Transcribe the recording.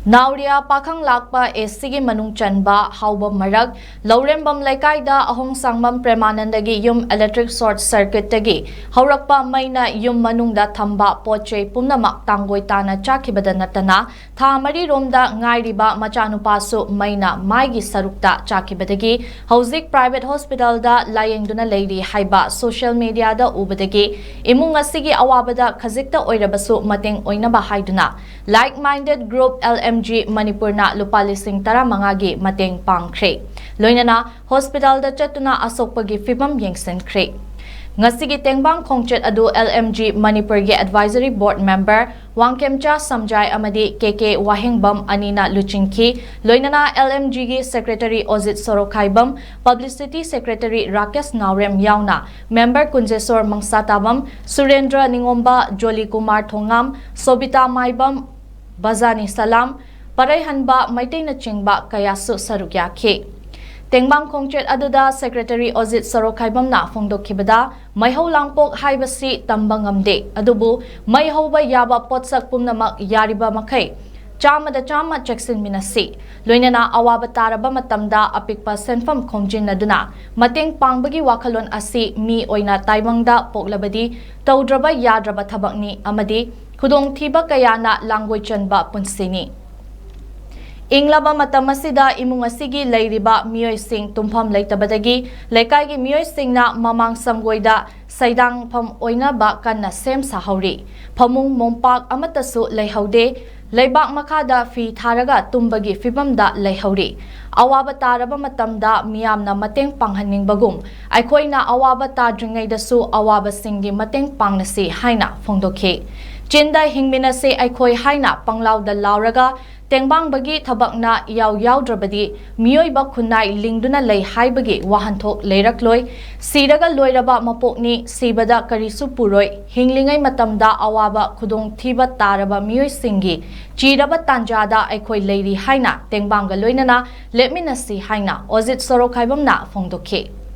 Nauria Pakang Lakpa Esigi Manung Chanba Hauba Marak Laurembam Lekaida Ahong Sangmam Premanandagi Yum Electric Short Circuit Tagi Haurakpa Maina Yum Manungda Thamba Poche Pumnamak Tangoi Tana Chakibada Natana Thamari Romda Ngairiba Machanupasu Maina Maigi Sarukta Chakibadagi Hauzik Private Hospital da Layengduna Lady Haiba Social Media da Ubadagi Imungasigi Awabada Kazikta Oirabasu Mating Oinaba Haiduna Like-minded group LMG Manipur na lupa lising tara mangagi mateng pangkre. Loinana hospital da chatuna asokpagi fibam yengsen kre. Ngasigi tengbang kongchet adu LMG Manipur ge advisory board member 𝐌𝐀𝐍 samjai amadi 𝐾𝐍 anina luchinki loinana LMG ge secretary Ozit Sorokhaibam publicity secretary Rakesh Naurem yauna member Kunjesor Mangsatabam Surendra Ningomba Joli Kumar Thongam Sobita Maibam Bazani Salam Parai Hanba Maitena Chingba Kayasu Sarukyakhe Tengbang Kongchet Aduda Secretary Ozit Sorokhaibam na Fongdokhibada Maihau Langpok Haibasi Tambangamde Adubu Maihauba Yaba Potsak Pumnamak Yariba Makai Chama Cheksin Minasi Loinana Awaba Taraba Matamda Apikpa Senfam Khomjin Naduna Mating Pangbagi Wakalon Asi Mi Oina Taibangda Poklabadi Taudraba Yadraba Thabakni Amadi Kudong Thiba Kayana Language Chanba Punsini Inglaba Matamasida Imungasigi Lairiba Mioy Sing Tumpham Leitabadagi Lekai Mioy Sing na Mamang Samgoida Saidang Pam Oina Ba Kanna Sem Sahauri Pamung Mompak Amatasu Leihaude Leibak Makada Fi Tharaga Tumbagi Fibamda Leihauri Awaba Taraba Matamda Miyamna Mateng Panghaning Bagum Aikoina Awaba Tadringai Dasu Awaba Singi Mateng Pangnasi Haina Fongdokhe Chinda Hingminase Aikoi Haina Panglau da Lauraga Tengbang Bagi Tabakna Yaw Drabadi Mioiba Kunai Lingduna Lay Haibagi Wahantok Leirakloi Siraga Loiraba Mapokni Sibada Karisu Puroi Hinglingai Matamda Awaba Kudong Thiba Taraba Mioi Singi Chiraba Tanjada Aikoi Lady Haina Tengbanga Loinana Lepminasi Haina Ozit Sorokhaibam na Fongdokhe